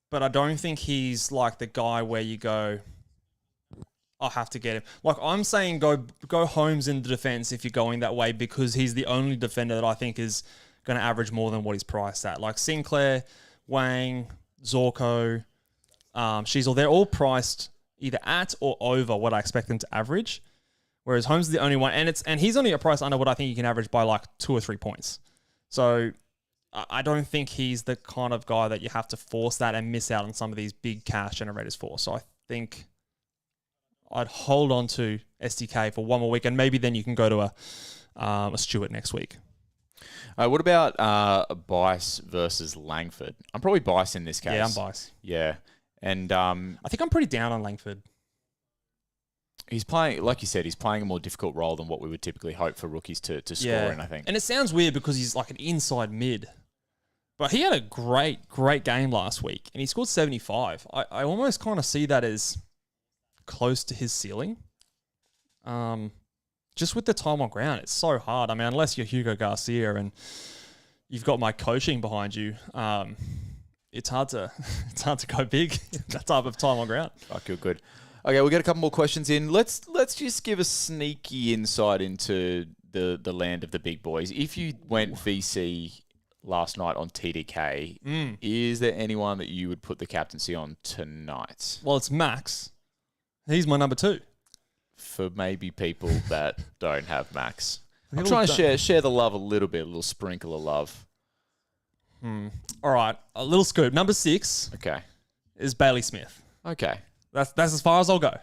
but I don't think he's like the guy where you go, I have to get him. Like, I'm saying go Holmes in the defense if you're going that way, because he's the only defender that I think is going to average more than what he's priced at. Like Sinclair, Wang, Zorko, Sheasel, they're all priced either at or over what I expect them to average. Whereas Holmes is the only one, and he's only a price under what I think you can average by like 2 or 3 points. So I don't think he's the kind of guy that you have to force that and miss out on some of these big cash generators for. So I think I'd hold on to SDK for one more week, and maybe then you can go to a Stewart next week. What about Bice versus Langford? I'm probably Bice in this case. Yeah, I'm Bice. Yeah. And I think I'm pretty down on Langford. He's playing, like you said, he's playing a more difficult role than what we would typically hope for rookies to score in, I think. And it sounds weird because he's like an inside mid. But he had a great game last week, and he scored 75. I almost kind of see that as close to his ceiling. Just with the time on ground, it's so hard. I mean, unless you're Hugo Garcia and you've got my coaching behind you, it's hard to go big that type of time on ground. I feel good. Okay, we'll get a couple more questions in. Let's just give a sneaky insight into the land of the big boys. If you went VC last night on TDK, is there anyone that you would put the captaincy on tonight? Well, it's Max. He's my number 2. For maybe people that don't have Max. I'm trying to share the love a little bit, a little sprinkle of love. All right, a little scoop. Number 6 is Bailey Smith. Okay. That's as far as I'll go.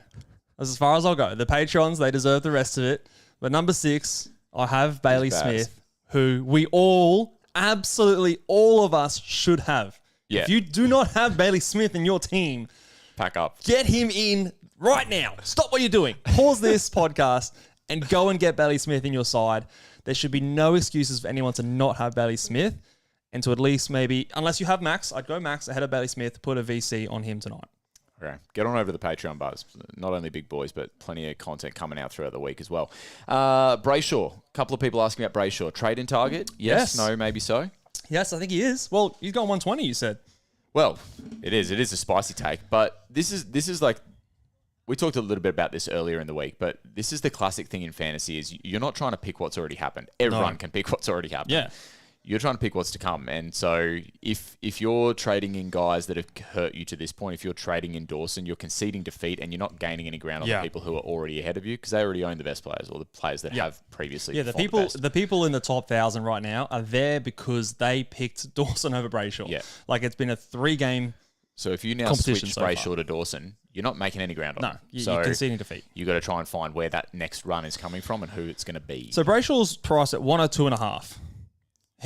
That's as far as I'll go. The Patrons, they deserve the rest of it. But number 6, I have Bailey Smith, who we all, absolutely all of us should have. Yeah. If you do not have Bailey Smith in your team, pack up. Get him in right now. Stop what you're doing. Pause this podcast and go and get Bailey Smith in your side. There should be no excuses for anyone to not have Bailey Smith, and to at least maybe, unless you have Max, I'd go Max ahead of Bailey Smith, put a VC on him tonight. Okay. Get on over to the Patreon, buzz. Not only big boys, but plenty of content coming out throughout the week as well. Brayshaw. A couple of people asking about Brayshaw. Trade in target? Yes. No, maybe so. Yes, I think he is. Well, he's got 120, you said. Well, it is. It is a spicy take, but this is like we talked a little bit about this earlier in the week. But this is the classic thing in fantasy: is you're not trying to pick what's already happened. Everyone can pick what's already happened. Yeah. You're trying to pick what's to come. And so if you're trading in guys that have hurt you to this point, if you're trading in Dawson, you're conceding defeat and you're not gaining any ground on the people who are already ahead of you because they already own the best players or the players that have previously. Yeah, the people in the top 1,000 right now are there because they picked Dawson over Brayshaw. Yeah. Like it's been a 3-game. So if you now switch Brayshaw to Dawson, you're not making any ground on him. You're conceding defeat. You got to try and find where that next run is coming from and who it's going to be. So Brayshaw's price at 102.5.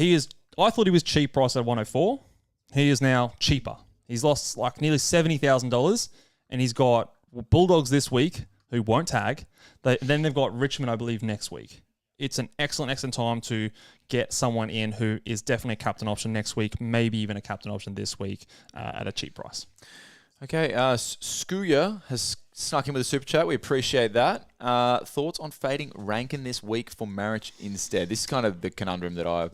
I thought he was cheap price at 104. He is now cheaper. He's lost like nearly $70,000, and he's got Bulldogs this week who won't tag. Then they've got Richmond, I believe, next week. It's an excellent time to get someone in who is definitely a captain option next week, maybe even a captain option this week at a cheap price. Okay, Skooya has snuck in with a super chat. We appreciate that. Thoughts on fading Rankin this week for Marich instead? This is kind of the conundrum that I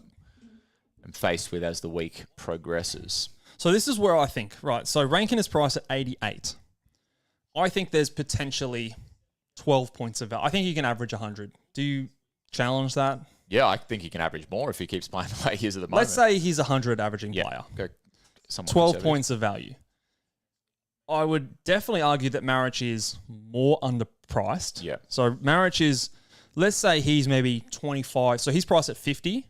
am faced with as the week progresses. So this is where I think, right, so Rankin is priced at 88. I think there's potentially 12 points of value. I think he can average 100. Do you challenge that? Yeah, I think he can average more if he keeps playing the way he is at the moment. Let's say he's 100 averaging player. Go 12 points of value. I would definitely argue that Marich is more underpriced. Yeah. So Marich is, let's say he's maybe 25. So he's priced at 50.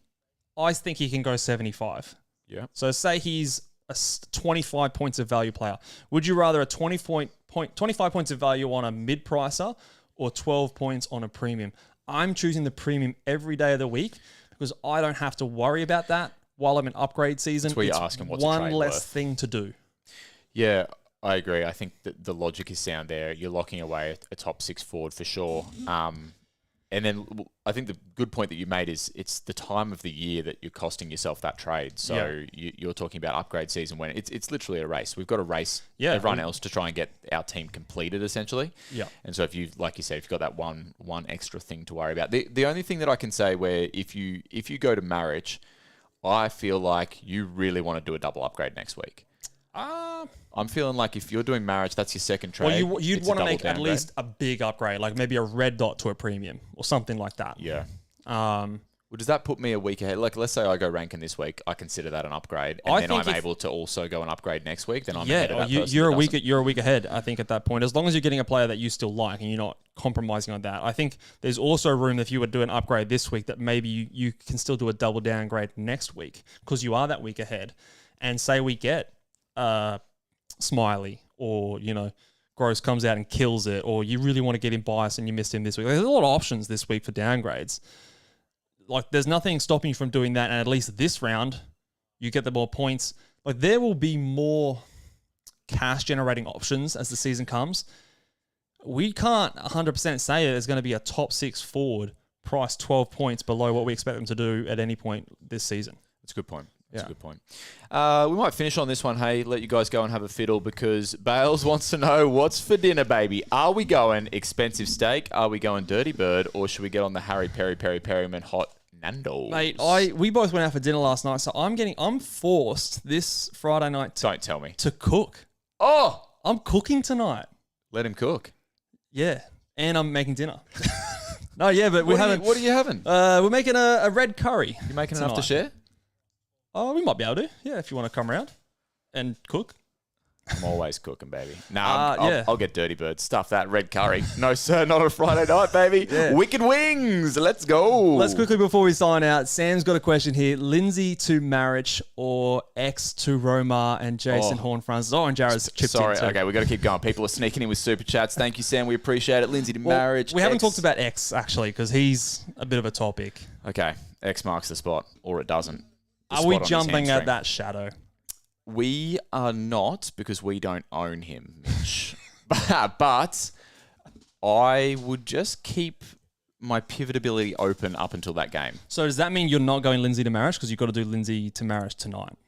I think he can go 75. Yeah. So say he's a 25 points of value player. Would you rather a 25 points of value on a mid-pricer or 12 points on a premium? I'm choosing the premium every day of the week because I don't have to worry about that while I'm in upgrade season. That's where you're It's asking what's one a trade less worth. thing to do. Yeah, I agree. I think that the logic is sound there. You're locking away a top 6 forward for sure. And then I think the good point that you made is it's the time of the year that you're costing yourself that trade. So you're talking about upgrade season when it's literally a race. We've got to race everyone else to try and get our team completed essentially. Yeah. And so if you, like you said, if you've got that one extra thing to worry about, the only thing that I can say where if you go to Marich, I feel like you really want to do a double upgrade next week. I'm feeling like if you're doing Marich, that's your second trade. Well, you'd it's a want to double make at downgrade. least a big upgrade, like maybe a red dot to a premium or something like that. Yeah. Um, Well, does that put me a week ahead? Like, let's say I go Rankin this week, I consider that an upgrade, and I then think I'm if- able to also go and upgrade next week. Then I'm ahead of that person you're that a week doesn't. you're a week ahead. I think at that point, as long as you're getting a player that you still like and you're not compromising on that, I think there's also room if you would do an upgrade this week that maybe you can still do a double downgrade next week because you are that week ahead. And say we get Smiley or Gross comes out and kills it, or you really want to get him biased and you missed him this week. There's a lot of options this week for downgrades. Like, there's nothing stopping you from doing that, and at least this round, you get the more points. Like, there will be more cash-generating options as the season comes. We can't 100% say there's going to be a top 6 forward priced 12 points below what we expect them to do at any point this season. That's a good point. That's Yeah. a good point. We might finish on this one, hey, let you guys go and have a fiddle because Bales wants to know what's for dinner, baby. Are we going expensive steak? Are we going Dirty Bird? Or should we get on the Harry Perryman hot Nando's? Mate, we both went out for dinner last night, so I'm forced this Friday night Don't tell me. to cook. Oh! I'm cooking tonight. Let him cook. Yeah, and I'm making dinner. No, yeah, but we haven't. What are you having? We're making a red curry. You making enough to tonight. share? Oh, we might be able to. Yeah, if you want to come around and cook. I'm always cooking, baby. Nah, yeah. I'll get Dirty Bird. Stuff that red curry. No, sir, not a Friday night, baby. Yeah. Wicked wings. Let's go. Let's quickly, before we sign out, Sam's got a question here. Lindsay to Marich or X to Romar and Jason Horn-Francis. Oh, and Jared's chipped Sorry, in too. okay, we got to keep going. People are sneaking in with super chats. Thank you, Sam. We appreciate it. Lindsay to Well, Marich. we haven't X. talked about X, actually, because he's a bit of a topic. Okay, X marks the spot, or it doesn't. The Are we spot on his jumping at hamstring. that shadow? We are not because we don't own him, Mitch. But I would just keep my pivotability open up until that game. So does that mean you're not going Lindsay to Marich because you've got to do Lindsay to Marich tonight?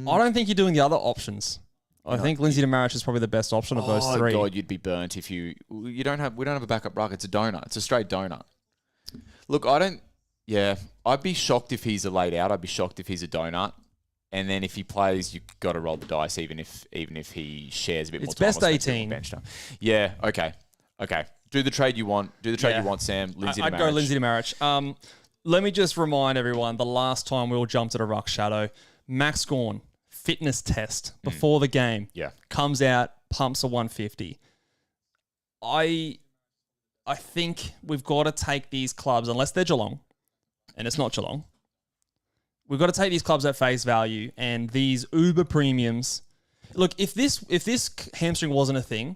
I don't think you're doing the other options. I think Lindsay to Marich is probably the best option of those three. Oh God, you'd be burnt if we don't have a backup ruck. It's a donut. It's a straight donut. Look, I'd be shocked if he's a laid out. I'd be shocked if he's a donut. And then if he plays, you've got to roll the dice, even if he shares a bit more time. It's best 18. Bench time. Yeah. Okay. Do the trade you want. Do the trade you want, Sam. Lindsay to I'd Marriage. go Lindsay to Marriage. Let me just remind everyone, the last time we all jumped at a ruck shadow, Max Gawn, fitness test before the game. Yeah. Comes out, pumps a 150. I think we've got to take these clubs, unless they're Geelong, and it's not Geelong, we've got to take these clubs at face value and these uber premiums. Look, if this hamstring wasn't a thing,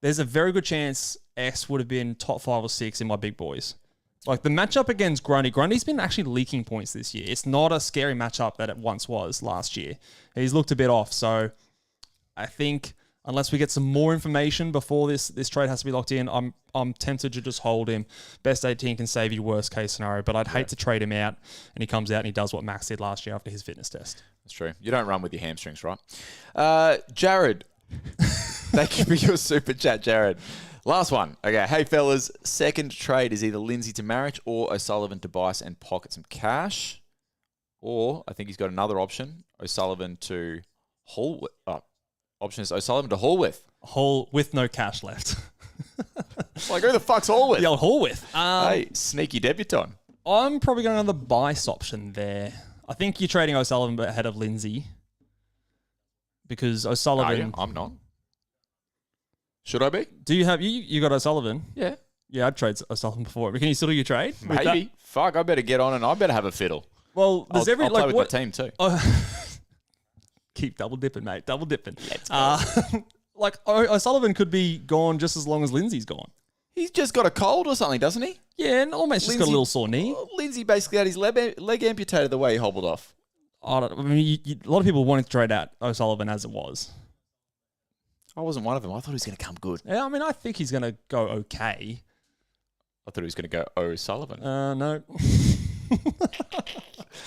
there's a very good chance X would have been top 5 or 6 in my big boys. Like the matchup against Grundy. Grundy's been actually leaking points this year. It's not a scary matchup that it once was last year. He's looked a bit off. So I think unless we get some more information before this trade has to be locked in, I'm tempted to just hold him. Best 18 can save you worst case scenario, but I'd hate to trade him out and he comes out and he does what Max did last year after his fitness test. That's true. You don't run with your hamstrings, right? Jared. Thank you for your super chat, Jared. Last one. Okay. Hey, fellas. Second trade is either Lindsay to Marriage or O'Sullivan to Bice and pocket some cash. Or I think he's got another option. O'Sullivan to Hallwith. Option is O'Sullivan to Hallwith. Hall with no cash left. Like, who the fuck's Hallwith? The old Hallwith. Hey, sneaky debutant. I'm probably going on the Bice option there. I think you're trading O'Sullivan ahead of Lindsay. Because O'Sullivan... I'm not. Should I be? Do you have... You got O'Sullivan? Yeah. Yeah, I'd trade O'Sullivan before. But can you still do your trade? with Maybe. that? Fuck, I better get on and I better have a fiddle. Well, there's I'll every... play like, with my team too. Keep double dipping, mate. Double dipping. Let's go. Like, O'Sullivan could be gone just as long as Lindsay's gone. He's just got a cold or something, doesn't he? Yeah, and almost just got a Lindsay- little sore knee. Lindsay basically had his leg amputated the way he hobbled off. I mean, a lot of people wanted to trade out O'Sullivan as it was. I wasn't one of them. I thought he was going to come good. Yeah, I mean, I think he's going to go okay. I thought he was going to go O'Sullivan. No.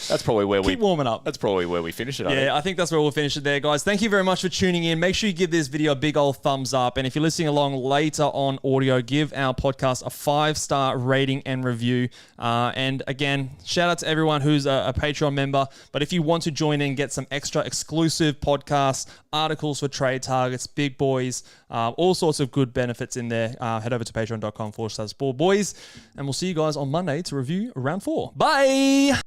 That's probably where Keep warming up. That's probably where we finish it. Yeah, I think that's where we'll finish it there, guys. Thank you very much for tuning in. Make sure you give this video a big old thumbs up. And if you're listening along later on audio, give our podcast a 5-star rating and review. And again, shout out to everyone who's a Patreon member. But if you want to join in, get some extra exclusive podcasts, articles for trade targets, big boys, all sorts of good benefits in there, head over to patreon.com/ballboys. And we'll see you guys on Monday to review round 4. Bye!